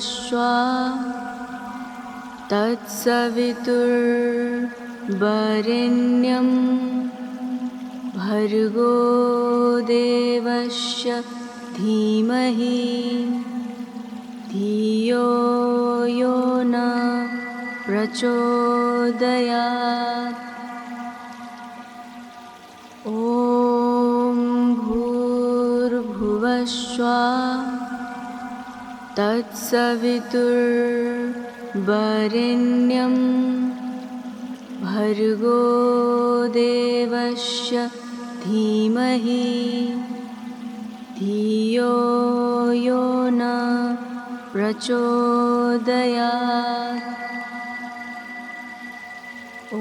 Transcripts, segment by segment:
भूर्भुवस्सुः तत्सवितुर्वरेण्यं भर्गो देवस्य धीमहि धियो यो न प्रचोदयात्। ॐ भूर्भुवस्सुः तत्सवितुर्वरेण्यं भर्गो देवस्य धीमहि धियो यो न प्रचोदयात्। ॐ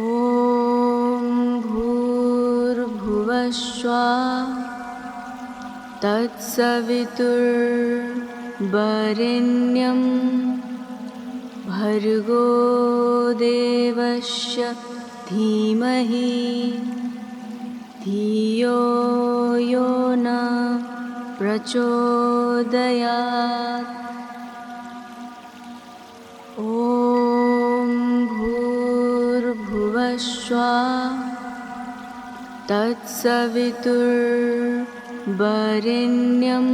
भूर्भुवस्सुः तत्सवितुर्वरेण्यं भर्गो देवस्य धीमहि धियो यो न प्रचोदयात्। ॐ भूर्भुवस्सुः तत्सवितुर्वरेण्यं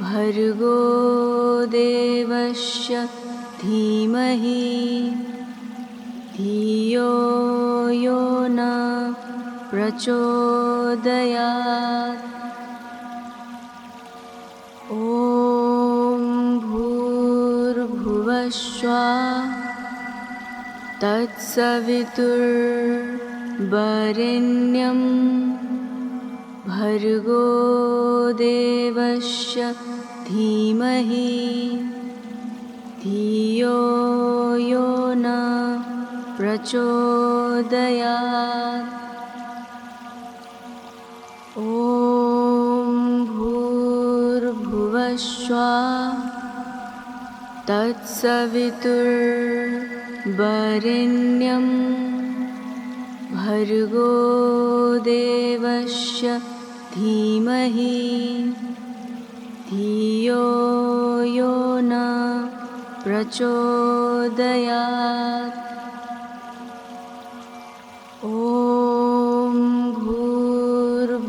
भर्गो देवस्य धीमहि धियो यो न प्रचोदयात्। ॐ भूर्भुवस्सुः तत्सवितुर्वरेण्यं भर्गो देवस्य धीमहि धियो यो न प्रचोदयात्। ॐ भूर्भुवस्सुः तत्सवितुर्वरेण्यं भर्गो देवस्य धीमहि धियो यो न प्रचोदयात्। ॐ भूर्भुवस्सुः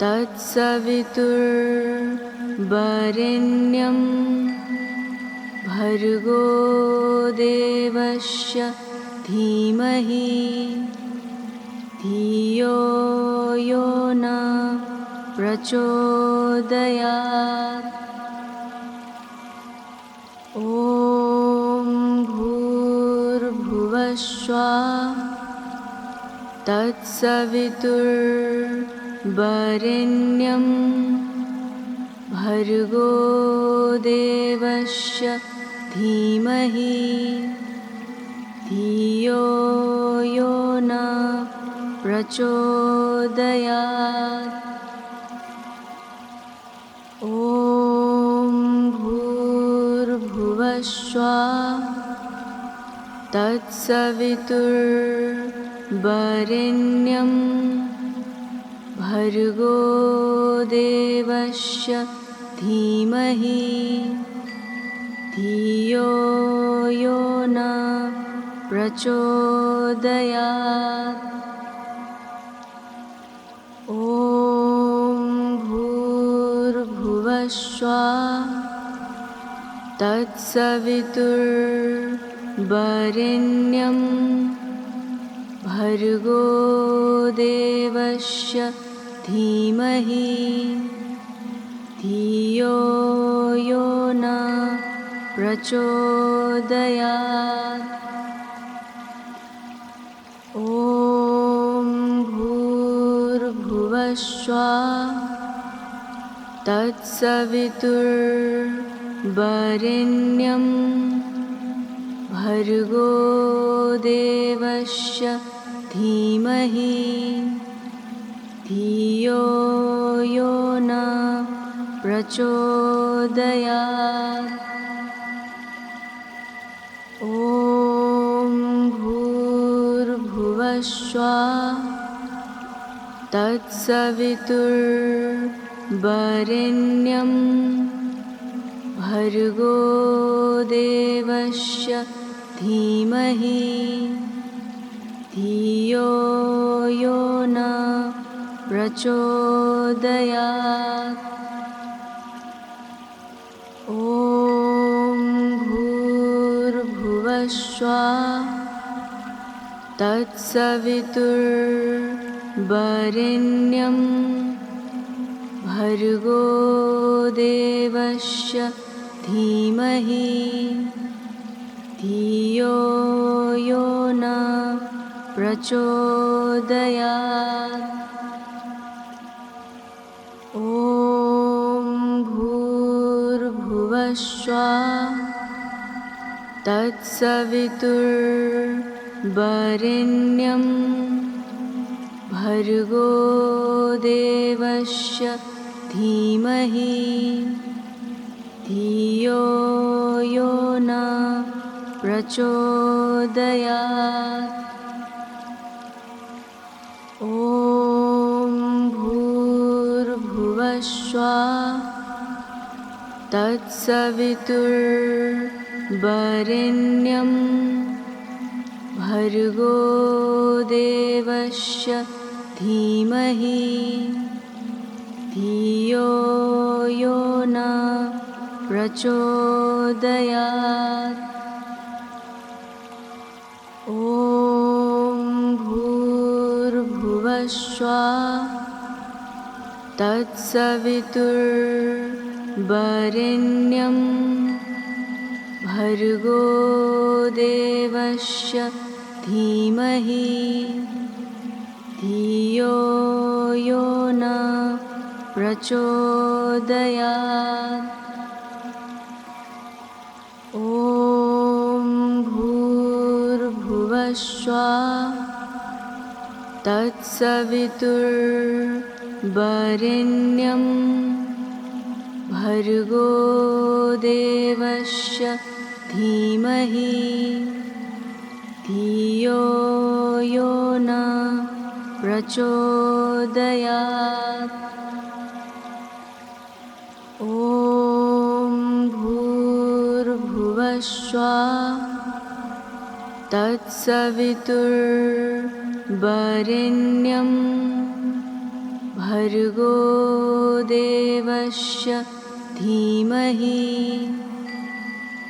तत्सवितुर्वरेण्यं भर्गो देवस्य धीमहि धियो यो न प्रचोदयात्। ॐ भूर्भुवस्सुः तत्सवितुर्वरेण्यं भर्गो देवस्य धीमहि धियो यो न प्रचोदयात्। ॐ भूर्भुवस्सुः तत्सवितुर्वरेण्यं भर्गो देवस्य धीमहि धियो यो न प्रचोदयात्। ॐ भूर्भुवस्सुः तत्सवितुर्वरेण्यं भर्गो देवस्य धीमहि धियो यो न प्रचोदयात्। ॐ भूर्भुवस्सुः तत्सवितुर्वरेण्यं भर्गो देवस्य धीमहि धियो यो न प्रचोदयात्। ॐ भूर्भुवस्सुः तत्सवितुर्वरेण्यं वरेण्यं भर्गो देवस्य धीमहि धियो यो न प्रचोदयात्। ॐ भूर्भुवस्सुः तत्सवितुर्वरेण्यं भर्गो देवस्य धीमहि धियो यो न प्रचोदयात्। ॐ भूर्भुवस्सुः तत्सवितुर्वरेण्यं भर्गो देवस्य धीमहि धियो यो न प्रचोदयात्। ॐ भूर्भुवस्सुः तत्सवितुर्वरेण्यं भर्गो देवस्य धीमहि धियो यो न प्रचोदयात्। ॐ भूर्भुवस्सुः तत्सवितुर्वरेण्यं भर्गो देवस्य धीमहि धियो यो न प्रचोदयात्। ॐ भूर्भुवस्सुः तत्सवितुर्वरेण्यं भर्गो देवस्य धीमहि धियो यो न प्रचोदयात्। ॐ भूर्भुवस्सुः तत्सवितुर्वरेण्यं भर्गो देवस्य धीमहि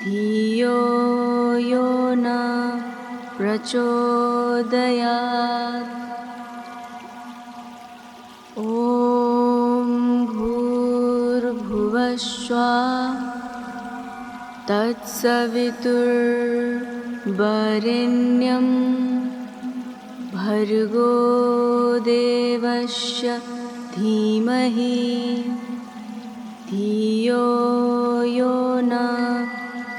धियो यो न प्रचोदयात्। ॐ भूर्भुवस्सुः तत्सवितुर्वरेण्यं भर्गो देवस्य धीमहि धियो यो न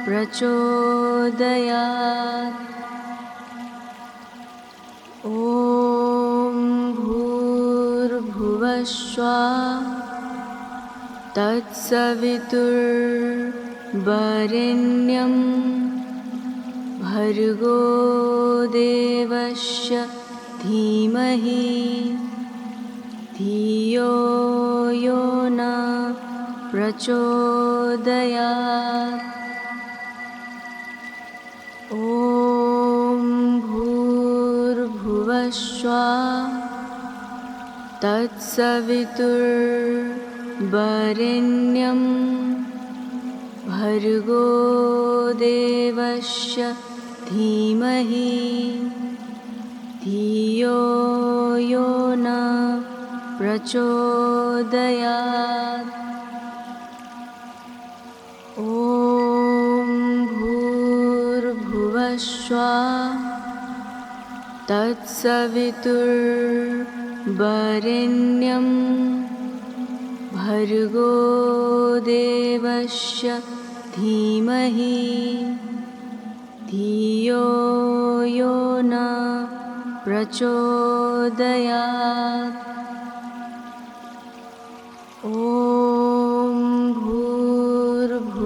प्रचोदयात्। ॐ भूर्भुवस्सुः तत्सवितुर्वरेण्यं भर्गो देवस्य धीमहि धियो यो न प्रचोदयात्। ॐ भूर्भुवस्सुः तत्सवितुर्वरेण्यं भर्गो देवस्य धीमहि धियो यो न प्रचोदयात्। ॐ भूर्भुवस्सुः तत्सवितुर्वरेण्यं भर्गो देवस्य धीमहि धियो यो न प्रचोदयात्। ॐ भूर्भुवस्सुः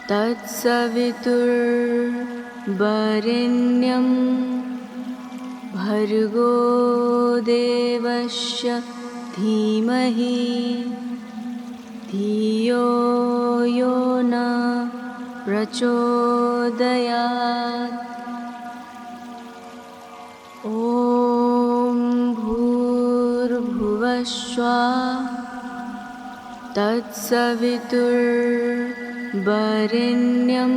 तत्सवितुर्वरेण्यं भर्गो देवस्य धीमहि धियो यो न प्रचोदयात्। ॐ भूर्भुवस्सुः तत्सवितुर्वरेण्यं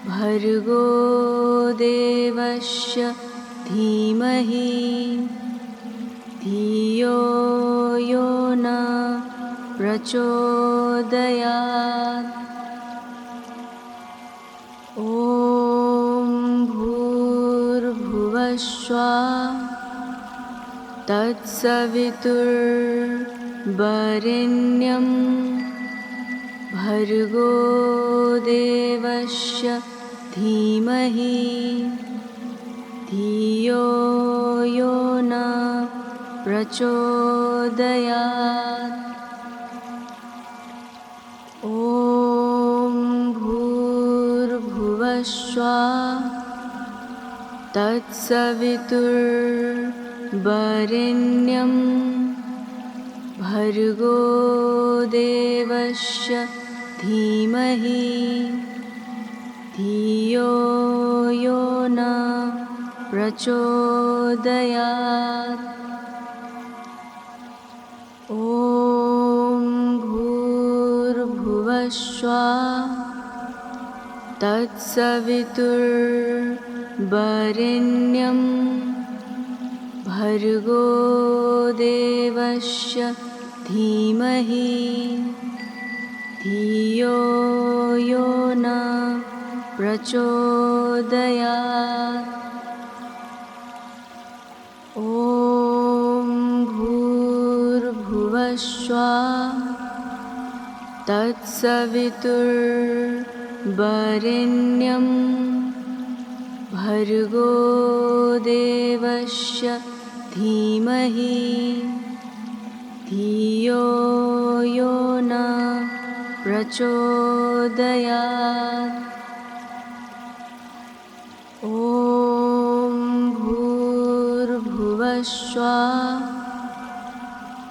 भर्गो देवस्य धीमहि धियो यो न प्रचोदयात्। ॐ भूर्भुवस्सुः तत्सवितुर्वरेण्यं भर्गो देवस्य धीमहि धियो यो न प्रचोदयात्। ॐ भूर्भुवस्सुः तत्सवितुर्वरेण्यं भर्गो देवस्य धीमहि धियो यो न प्रचोदयात्। ॐ भूर्भुवस्सुः तत्सवितुर्वरेण्यं भर्गो देवस्य धीमहि धियो यो न प्रचोदयात्। ॐ भूर्भुवस्सुः तत्सवितुर्वरेण्यं भर्गो देवस्य धीमहि धियो यो न प्रचोदयात्। ॐ भूर्भुवस्सुः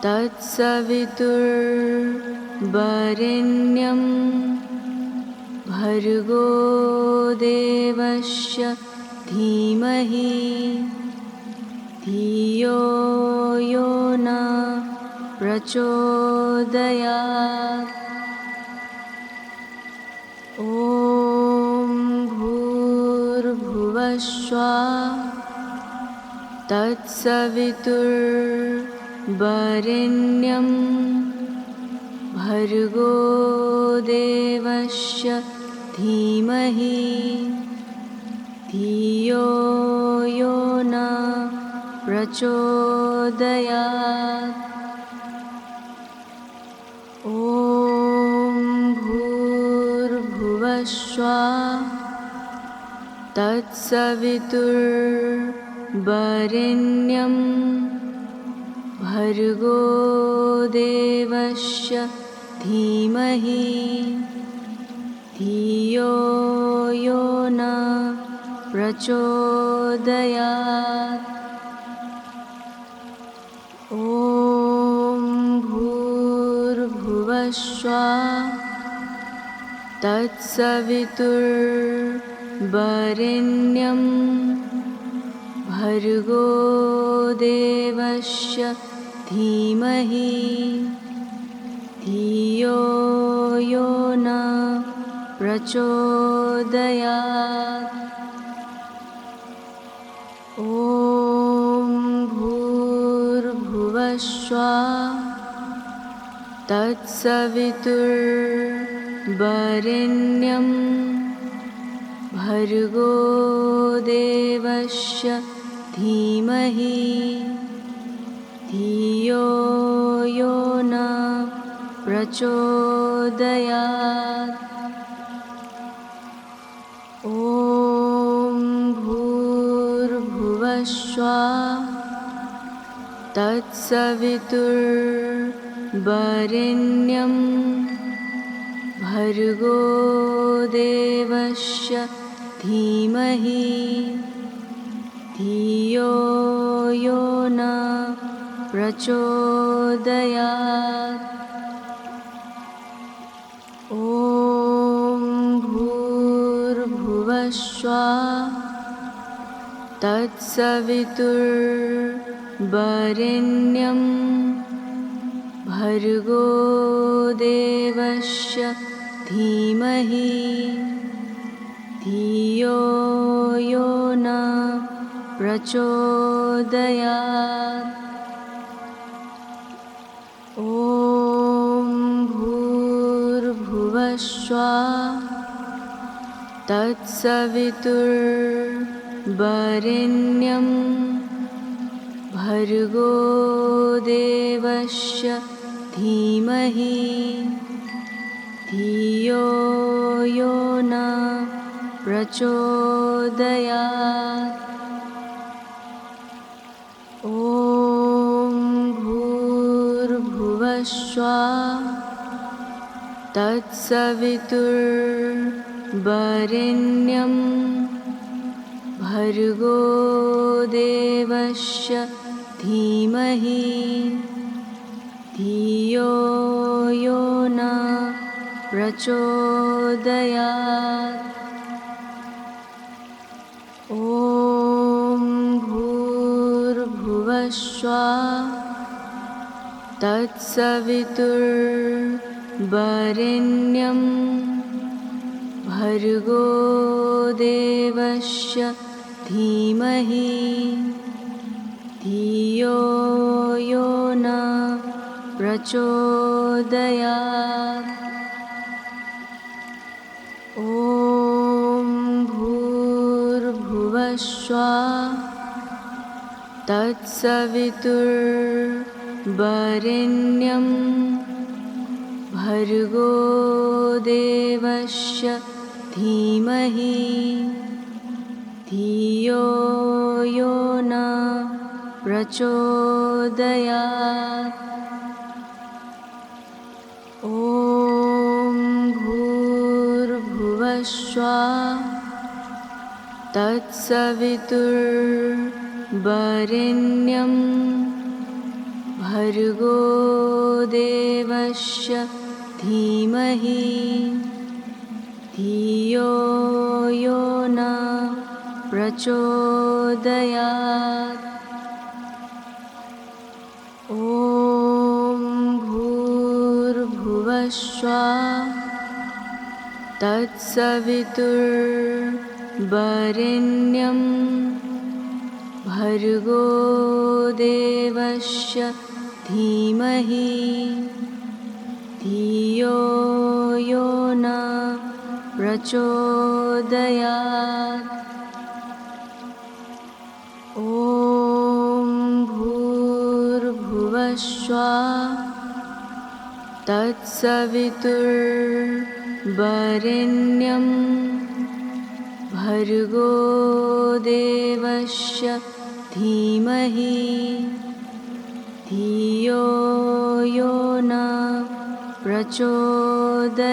तत्सवितुर्वरेण्यं भर्गो देवस्य धीमहि धियो यो न प्रचोदयात्। ॐ भूर्भुवस्सुः तत्सवितुर्वरेण्यं भर्गो देवस्य धीमहि धियो यो न प्रचोदयात्। ॐ भूर्भुवस्सुः तत्सवितुर्वरेण्यं भर्गो देवस्य धीमहि धियो यो न प्रचोदयात्। ॐ भूर्भुवस्सुः तत्सवितुर्वरेण्यं भर्गो देवस्य धीमहि धियो यो न प्रचोदयात्। ॐ भूर्भुवस्सुः तत्सवितुर्वरेण्यं भर्गो देवस्य धीमहि धियो यो न प्रचोदयात्। ॐ भूर्भुवस्सुः तत्सवितुर्वरेण्यं भर्गो देवस्य धीमहि धियो यो न प्रचोदयात्। ॐ भूर्भुवस्सुः तत्सवितुर्वरेण्यं भर्गो देवस्य धीमहि धियो यो न प्रचोदयात्। ॐ भूर्भुवस्सुः तत्सवितुर्वरेण्यं भर्गो देवस्य धीमहि धियो यो न प्रचोदयात्। ॐ भूर्भुवस्सुः तत्सवितुर्वरेण्यं भर्गो देवस्य धीमहि धियो यो न प्रचोदयात्। ॐ भूर्भुवस्सुः तत्सवितुर्वरेण्यं भर्गो देवस्य धीमहि धियो यो न प्रचोदयात्। ॐ भूर्भुवस्सुः तत्सवितुर्वरेण्यं भर्गो देवस्य धीमहि धियो यो न प्रचोदयात्। ॐ भूर्भुवस्सुः तत्सवितुर्वरेण्यं भर्गो देवस्य धीमहि धियो यो न प्रचोदयात्। ॐ भूर्भुवस्सुः तत्सवितुर्वरेण्यं भर्गो देवस्य धीमहि धियो यो न प्रचोदयात्। ॐ भूर्भुवस्सुः तत्सवितुर्वरेण्यं भर्गो देवस्य धीमहि धियो यो न प्रचोदयात्।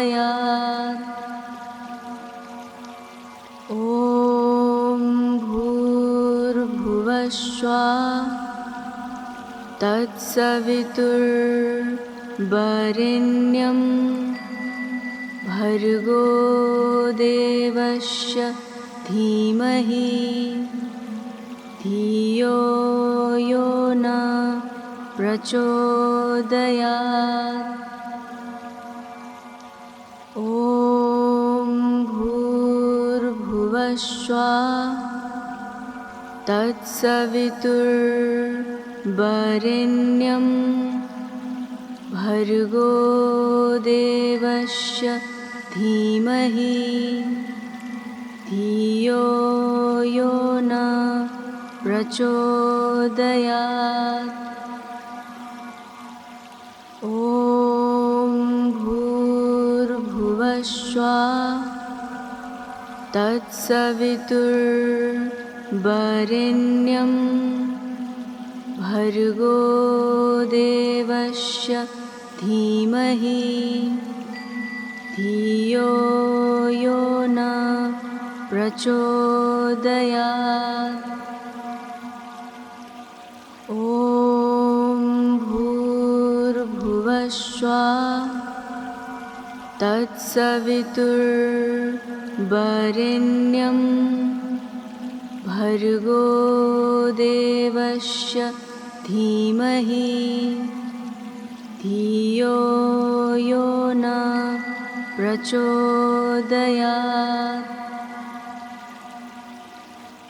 ॐ भूर्भुवस्सुः तत्सवितुर्वरेण्यं भर्गो देवस्य धीमहि धियो यो न प्रचोदयात्। ॐ भूर्भुवस्सुः तत्सवितुर्वरेण्यं भर्गो देवस्य धीमहि धियो यो न प्रचोदयात्। ॐ भूर्भुवस्सुः तत्सवितुर्वरेण्यं भर्गो देवस्य धीमहि धियो यो न प्रचोदयात्। ॐ भूर्भुवस्सुः तत्सवितुर्वरेण्यं भर्गो देवस्य धीमहि धियो यो न प्रचोदयात्।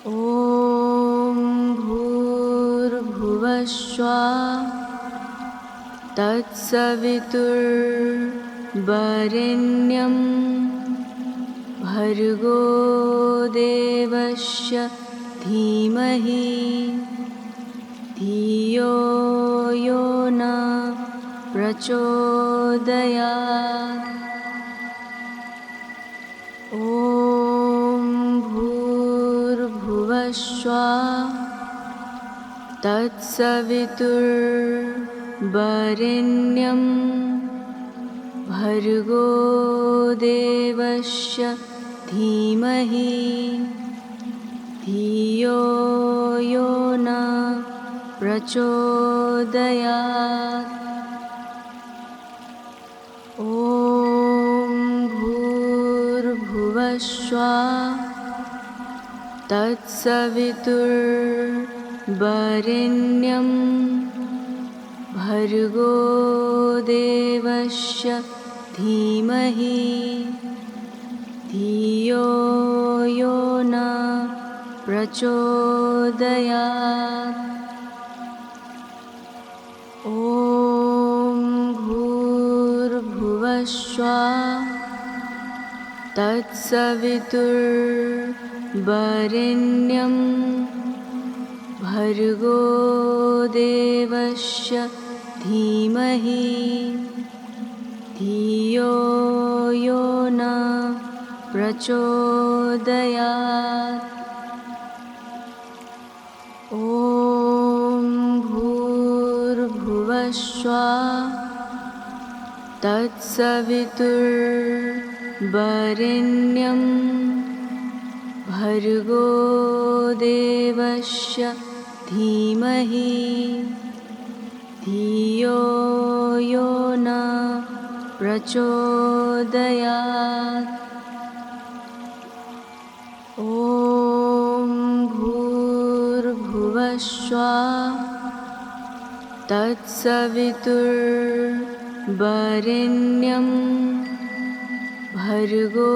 ॐ भूर्भुवस्सुः तत्सवितुर्वरेण्यं भर्गो देवस्य धीमहि धियो यो न प्रचोदयात्। ॐ भूर्भुवस्सुः तत्सवितुर्वरेण्यं भर्गो देवस्य धीमहि धियो यो न प्रचोदयात्। ॐ भूर्भुवस्सुः तत्सवितुर्वरेण्यं भर्गो देवस्य धीमहि धियो यो न प्रचोदयात्। ॐ भूर्भुवस्सुः तत्सवितुर्वरेण्यं भर्गो देवस्य धीमहि धियो यो न प्रचोदयात्। ॐ भूर्भुवस्सुः तत्सवितुर्वरेण्यं भर्गो देवस्य धीमहि धियो यो न प्रचोदयात्। ॐ भूर्भुवस्सुः तत्सवितुर्वरेण्यं भर्गो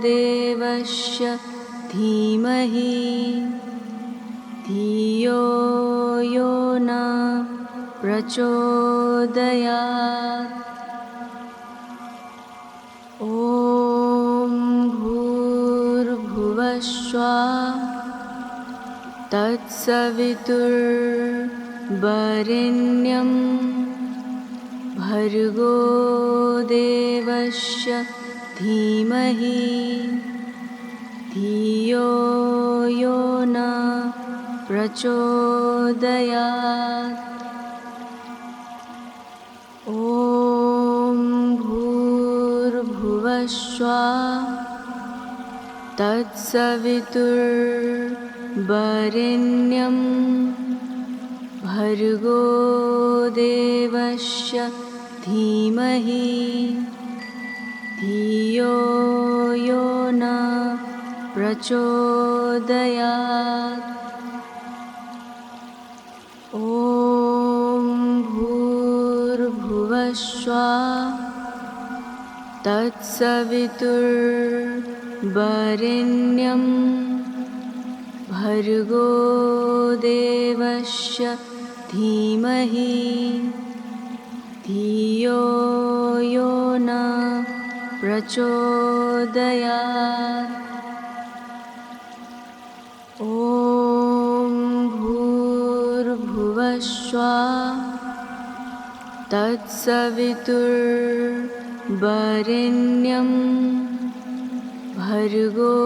देवस्य धीमहि धियो यो न प्रचोदयात्। ॐ भूर्भुवस्सुः तत्सवितुर्वरेण्यं भर्गो देवस्य धीमहि धियो यो न प्रचोदयात्। ॐ भूर्भुवस्सुः तत्सवितुर्वरेण्यं भर्गो देवस्य धीमहि धियो यो न प्रचोदयात्। ॐ भूर्भुवस्सुः तत्सवितुर्वरेण्यं भर्गो देवस्य धीमहि धियो यो न प्रचोदयात्। ॐ भूर्भुवस्सुः तत्सवितुर्वरेण्यं भर्गो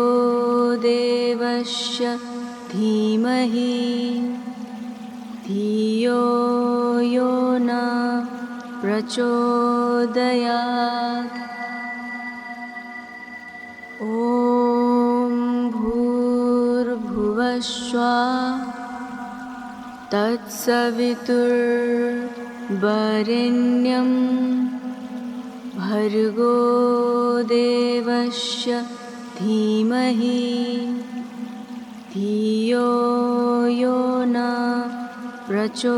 देवस्य धीमहि धियो यो न प्रचोदयात्। ॐ भूर्भुवस्सुः तत्सवितुर्वरेण्यं वरेण्यं भर्गो देवस्य धीमहि धियो यो न प्रचोदयात्।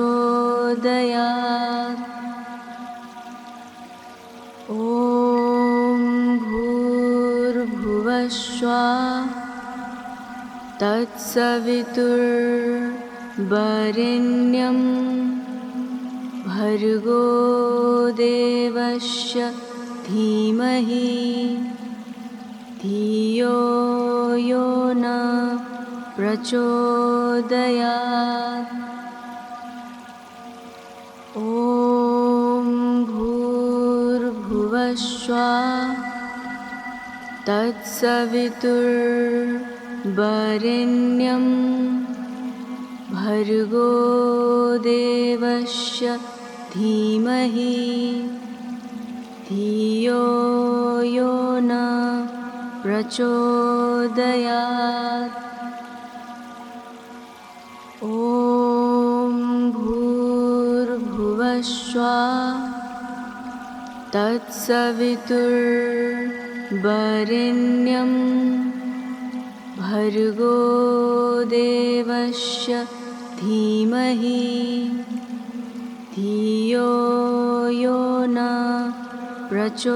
ॐ भूर्भुवस्सुः तत्सवितुर्वरेण्यं भर्गो देवस्य धीमहि धियो यो न प्रचोदयात्। ॐ भूर्भुवस्सुः तत्सवितुर्वरेण्यं भर्गो देवस्य धीमहि धियो यो न प्रचोदयात्। ॐ भूर्भुवस्सुः तत्सवितुर्वरेण्यं भर्गो देवस्य धीमहि धियो यो न प्रचोदयात्।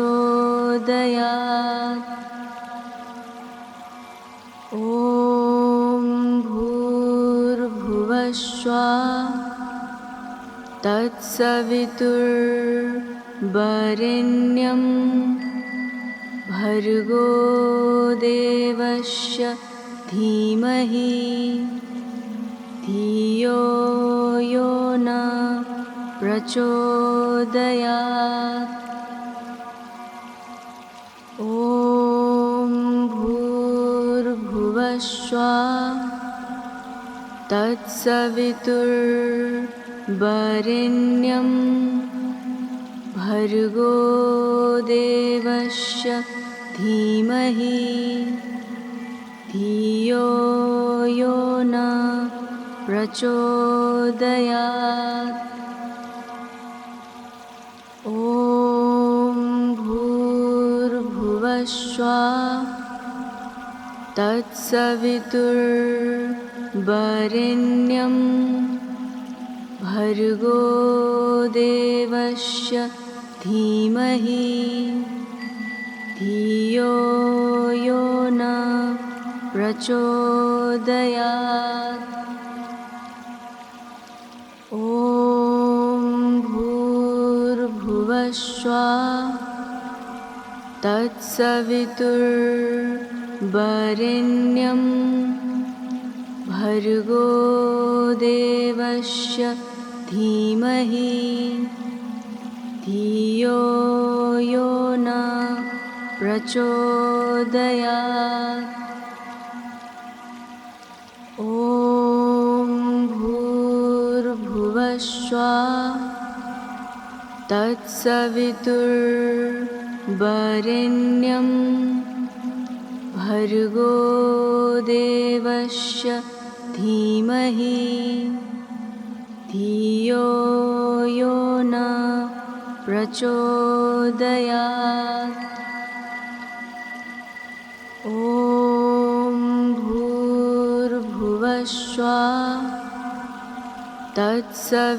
ॐ भूर्भुवस्सुः तत्सवितुर्वरेण्यं भर्गो देवस्य धीमहि धियो यो न प्रचोदयात्। ॐ भूर्भुवस्सुः तत्सवितुर्वरेण्यं भर्गो देवस्य धीमहि धियो यो न प्रचोदयात्। ॐ भूर्भुवस्सुः तत्सवितुर्वरेण्यं भर्गो देवस्य धीमहि धियो यो न प्रचोदयात्। ॐ भूर्भुवस्सुः तत्सवितुर्वरेण्यं भर्गो देवस्य धीमहि धियो यो न प्रचोदयात्। ॐ भूर्भुवस्सुः तत्सवितुर्वरेण्यं भर्गो देवस्य धीमहि धियो यो न प्रचोदयात्। ॐ भूर्भुवस्सुः तत्सवितुर्वरेण्यं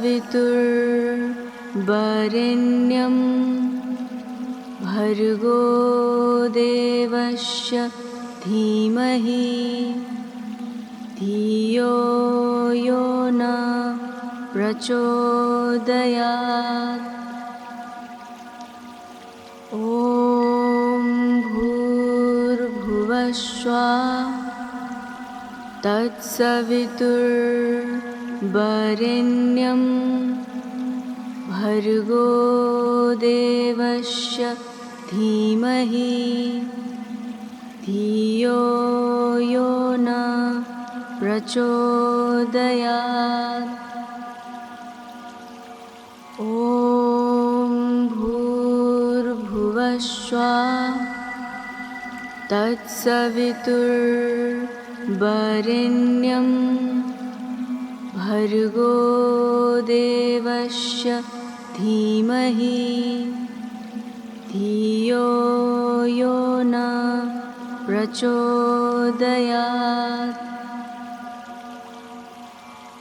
भर्गो देवस्य धीमहि धियो यो न प्रचोदयात्। ॐ भूर्भुवस्सुः तत्सवितुर्वरेण्यं भर्गो देवस्य धीमहि धियो यो न प्रचोदयात्। ॐ भूर्भुवस्सुः तत्सवितुर्वरेण्यं भर्गो देवस्य धीमहि धियो यो न प्रचोदयात्।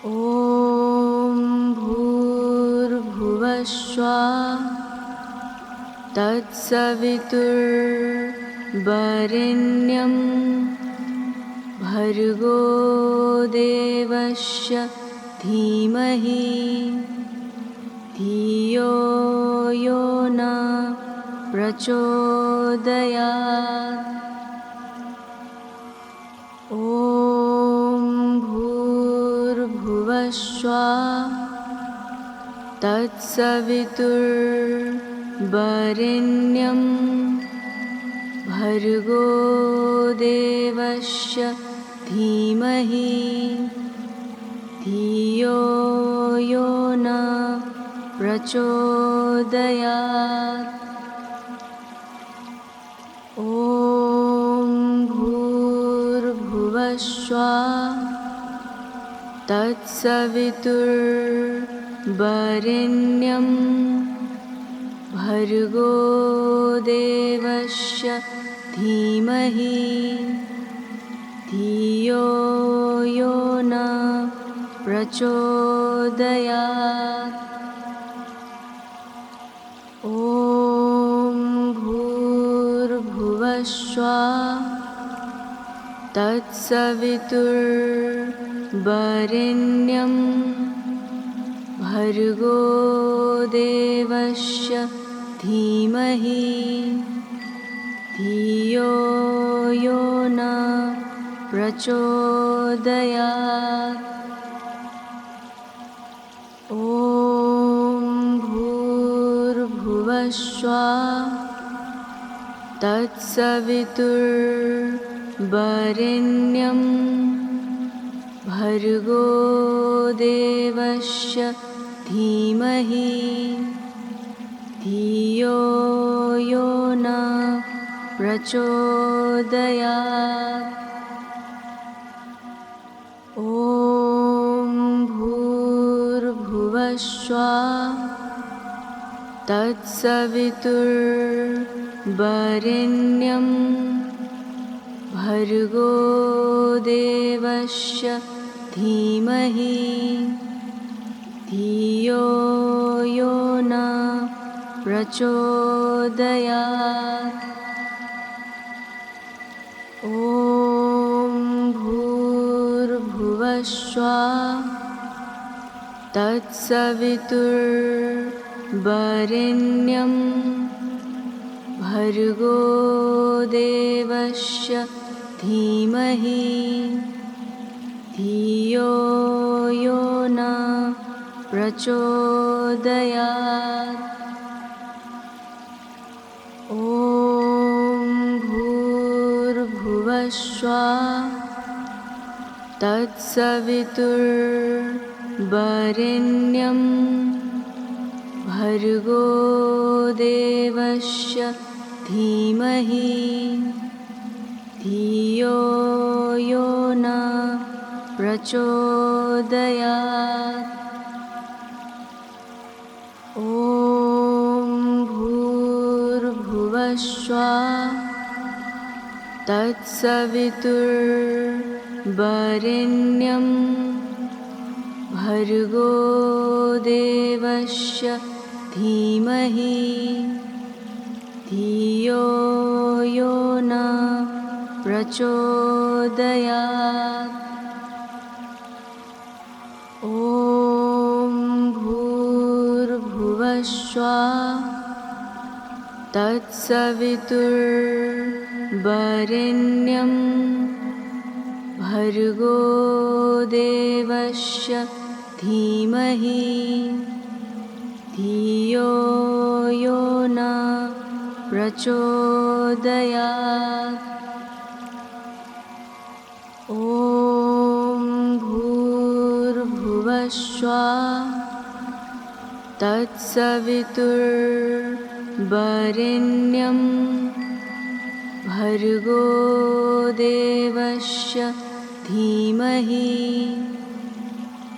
ॐ भूर्भुवः स्वः तत्सवितुर्वरेण्यं भर्गो देवस्य धीमहि धियो यो न प्रचोदयात्। ॐ भूर्भुवः स्वः तत्सवितुर्वरेण्यं भर्गो देवस्य धीमहि धियो यो न प्रचोदयात्। ॐ भूर्भुवः स्वः तत्सवितुर्वरेण्यं भर्गो देवस्य धीमहि धियो यो न प्रचोदयात्। ॐ भूर्भुवः स्वः तत्सवितुर्वरेण्यं भर्गो देवस्य धीमहि धियो यो न प्रचोदयात्। ॐ भूर्भुवः स्वः तत्सवितुर्वरेण्यं भर्गो देवस्य धीमहि धियो यो न प्रचोदयात्। ॐ भूर्भुवः स्वः तत्सवितुर्वरेण्यं भर्गो देवस्य धीमहि धियो यो न प्रचोदयात्। ॐ भूर्भुवः स्वः तत्सवितुर्वरेण्यं भर्गो देवस्य धीमहि धियो यो न प्रचोदयात्। ॐ भूर्भुवः स्वः तत्सवितुर्वरेण्यं भर्गो देवस्य धीमहि धियो यो न प्रचोदयात्। ॐ भूर्भुवः स्वः तत्सवितुर्वरेण्यं भर्गो देवस्य धीमहि धियो यो न प्रचोदयात्। ॐ भूर्भुवः स्वः तत्सवितुर्वरेण्यं भर्गो देवस्य धीमहि धियो यो न प्रचोदयात्। ॐ भूर्भुवः स्वः तत्सवितुर्वरेण्यं भर्गो देवस्य धीमहि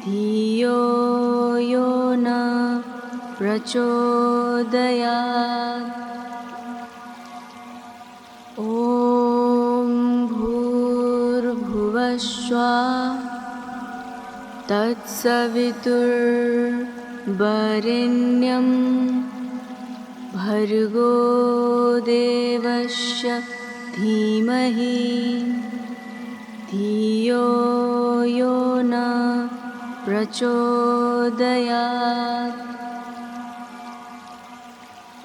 धियो यो न प्रचोदयात्। ॐ भूर्भुवस्सुः तत्सवितुर्वरेण्यं भर्गो देवस्य धीमहि धियो यो न प्रचोदयात्।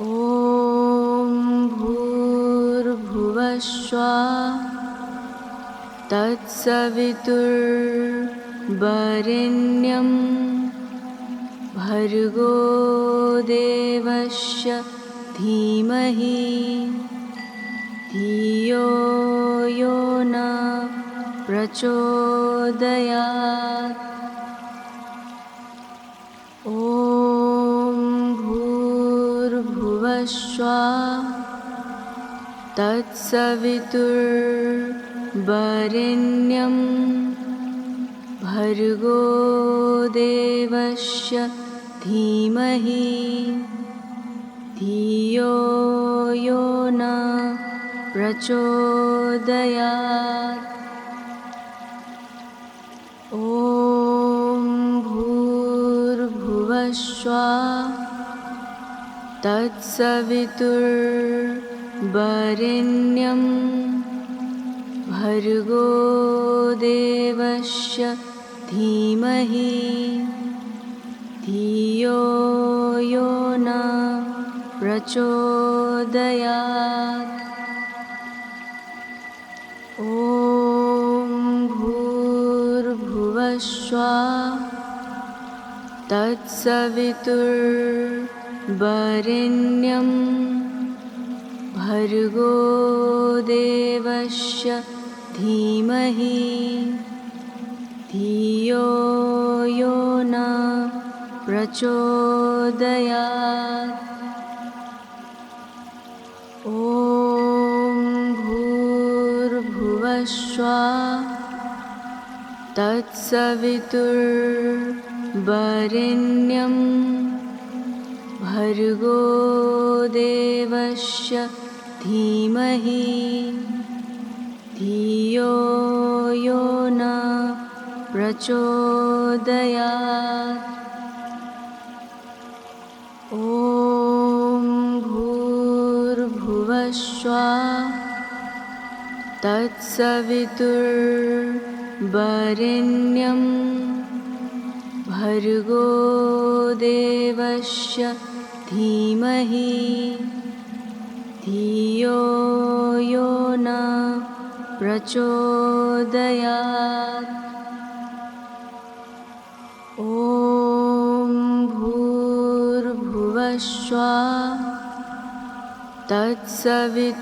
ॐ भूर्भुवस्सुः तत्सवितुर्वरेण्यं भर्गो देवस्य धीमहि धियो यो न प्रचोदयात्। ॐ भूर्भुवस्सुः तत्सवितुर्वरेण्यं भर्गो देवस्य धीमहि धियो यो न प्रचोदयात्। ॐ भूर्भुवस्सुः तत्सवितुर्वरेण्यं भर्गो देवस्य धीमहि धियो यो न प्रचोदयात्। ॐ भूर्भुवस्सुः तत्सवितुर्वरेण्यं भर्गो देवस्य धीमहि धियो यो न प्रचोदयात्। ॐ भूर्भुवस्सुः तत्सवितुर्वरेण्यं भर्गो देवस्य धीमहि धियो यो न प्रचोदयात्। ॐ भूर्भुवस्सुः तत्सवितुर्वरेण्यं भर्गो देवस्य धीमहि धियो यो न प्रचोदयात्। ॐ भूर्भुवस्सुः तत्सवितुर्वरेण्यं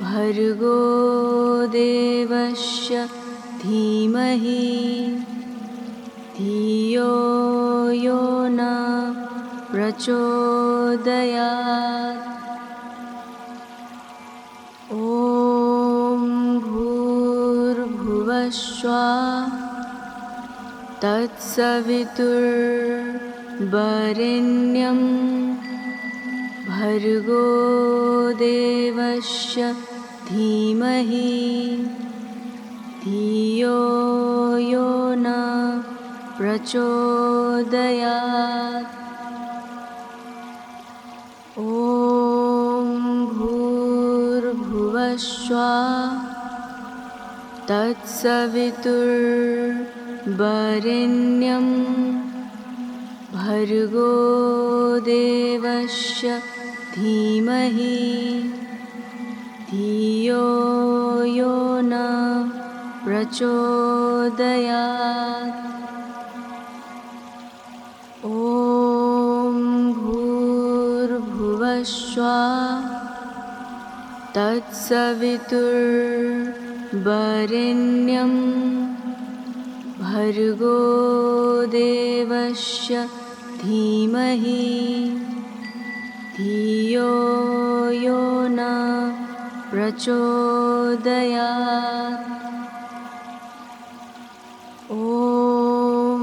भर्गो देवस्य धीमहि धियो यो न प्रचोदयात्। ॐ भूर्भुवस्सुः तत्सवितुर्वरेण्यं भर्गो देवस्य धीमहि धियो यो न प्रचोदयात्। ॐ भूर्भुवस्सुः तत्सवितुर्वरेण्यं भर्गो देवस्य धीमहि धियो यो न प्रचोदयात्। ॐ भूर्भुवस्सुः तत्सवितुर्वरेण्यं भर्गो देवस्य धीमहि धियो यो न प्रचोदयात्। ॐ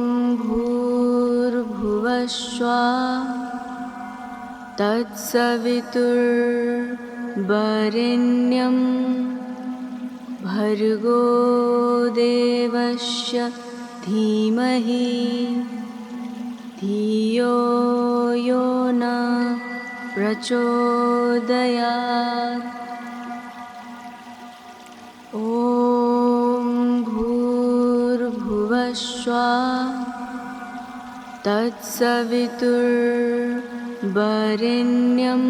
भूर्भुवस्सुः तत्सवितुर्वरेण्यं भर्गो देवस्य धीमहि धियो यो न प्रचोदयात्। ॐ भूर्भुवस्सुः तत्सवितुर्वरेण्यं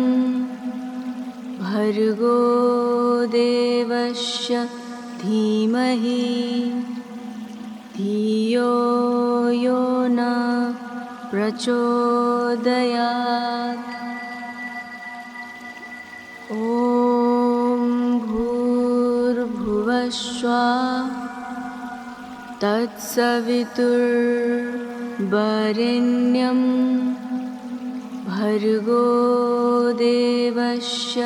भर्गो देवस्य धीमहि धियो यो न प्रचोदयात्। ॐ भूर्भुवस्सुः तत्सवितुर्वरेण्यं भर्गो देवस्य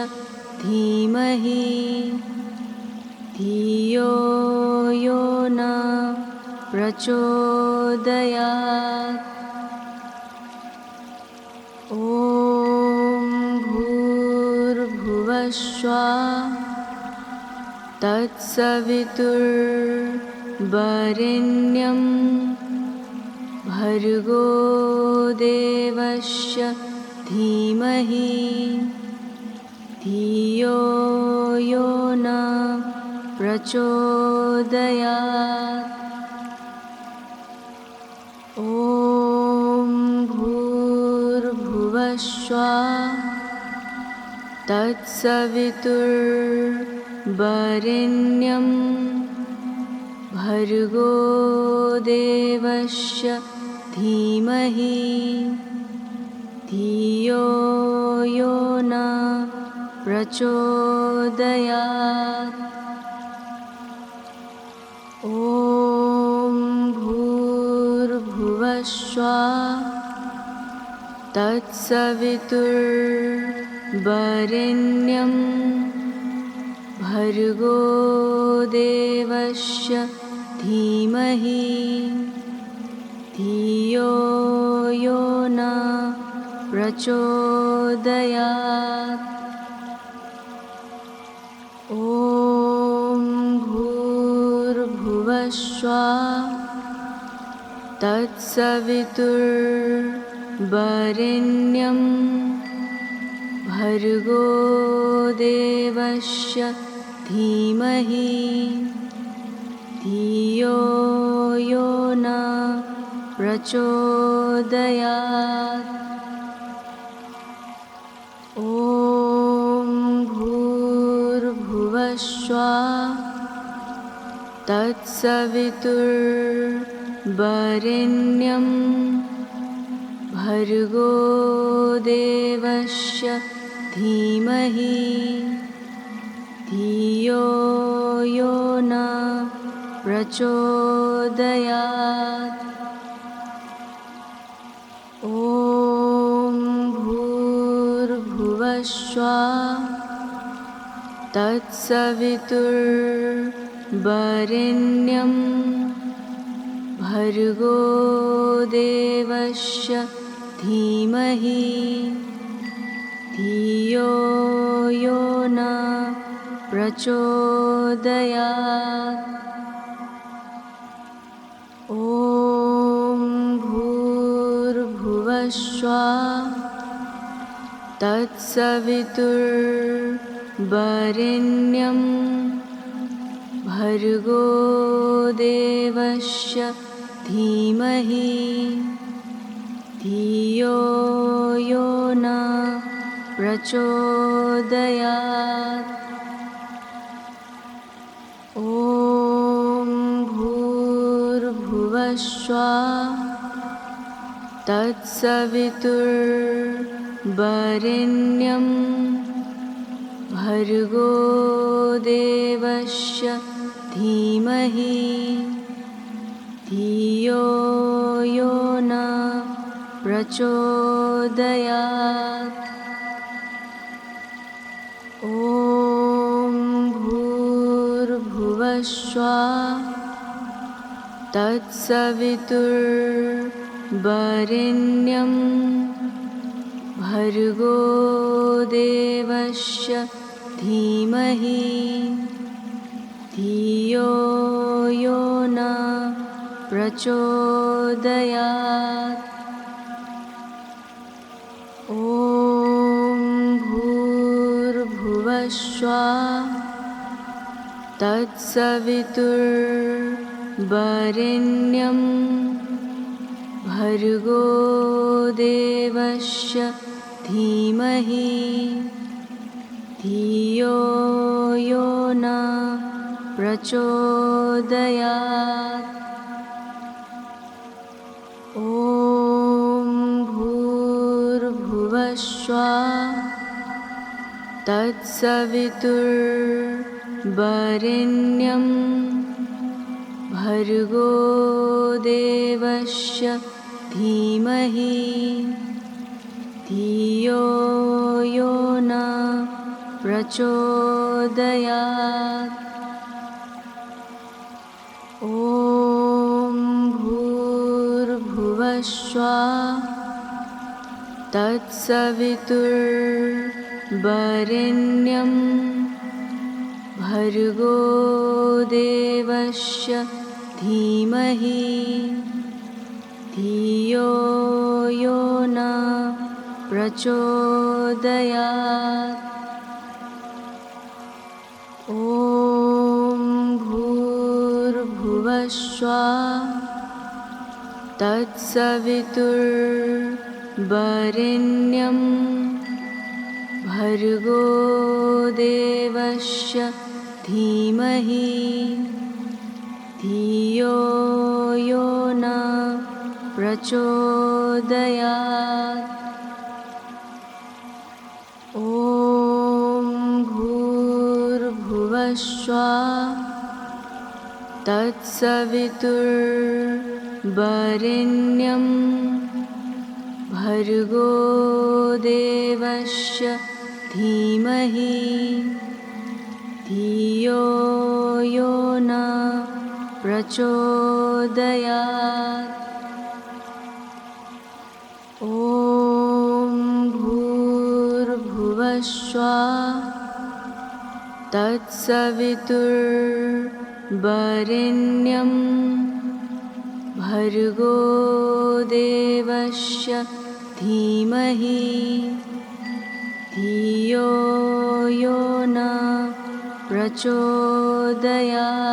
धीमहि धियो यो न प्रचोदयात्। ॐ भूर्भुवस्सुः तत्सवितुर्वरेण्यं भर्गो देवस्य धीमहि धियो यो न प्रचोदयात्। ॐ भूर्भुवस्सुः तत्सवितुर्वरेण्यं भर्गो देवस्य धीमहि धियो यो न प्रचोदयात्। ॐ भूर्भुवस्सुः तत्सवितुर्वरेण्यं भर्गो देवस्य धीमहि धियो यो न प्रचोदयात्। ॐ भूर्भुवस्सुः तत्सवितुर्वरेण्यं भर्गो देवस्य धीमहि धियो यो न प्रचोदयात्। ॐ भूर्भुवस्सुः तत्सवितुर्वरेण्यं भर्गो देवस्य धीमहि धियो यो न प्रचोदयात्। ॐ भूर्भुवस्सुः तत्सवितुर्वरेण्यं भर्गो देवस्य धीमहि धियो यो न प्रचोदयात्। ॐ भूर्भुवस्सुः तत्सवितुर्वरेण्यं भर्गो देवस्य धीमहि धियो यो न प्रचोदयात्। ॐ भूर्भुवस्सुः तत्सवितुर्वरेण्यं भर्गो देवस्य धीमहि धियो यो न प्रचोदयात्। ॐ भूर्भुवस्सुः तत्सवितुर्वरेण्यं वरेण्यं भर्गो देवस्य धीमहि धियो यो न प्रचोदयात्। ॐ भूर्भुवस्सुः तत्सवितुर्वरेण्यं भर्गो देवस्य धीमहि धियो यो न प्रचोदयात्। ॐ भूर्भुवस्सुः तत्सवितुर्वरेण्यं भर्गो देवस्य धीमहि धियो यो न प्रचोदयात्। ॐ भूर्भुवस्सुः तत्सवितुर्वरेण्यं भर्गो देवस्य धीमहि धियो यो न प्रचोदयात्। ॐ भूर्भुवस्सुः तत्सवितुर्वरेण्यं भर्गो देवस्य धीमहि धियो यो न प्रचोदयात्। ॐ भूर्भुवस्सुः तत्सवितुर्वरेण्यं भर्गो देवस्य धीमहि धियो यो न प्रचोदयात्। ॐ भूर्भुवस्सुः तत्सवितुर्वरेण्यं भर्गो देवस्य धीमहि धियो यो न प्रचोदयात्।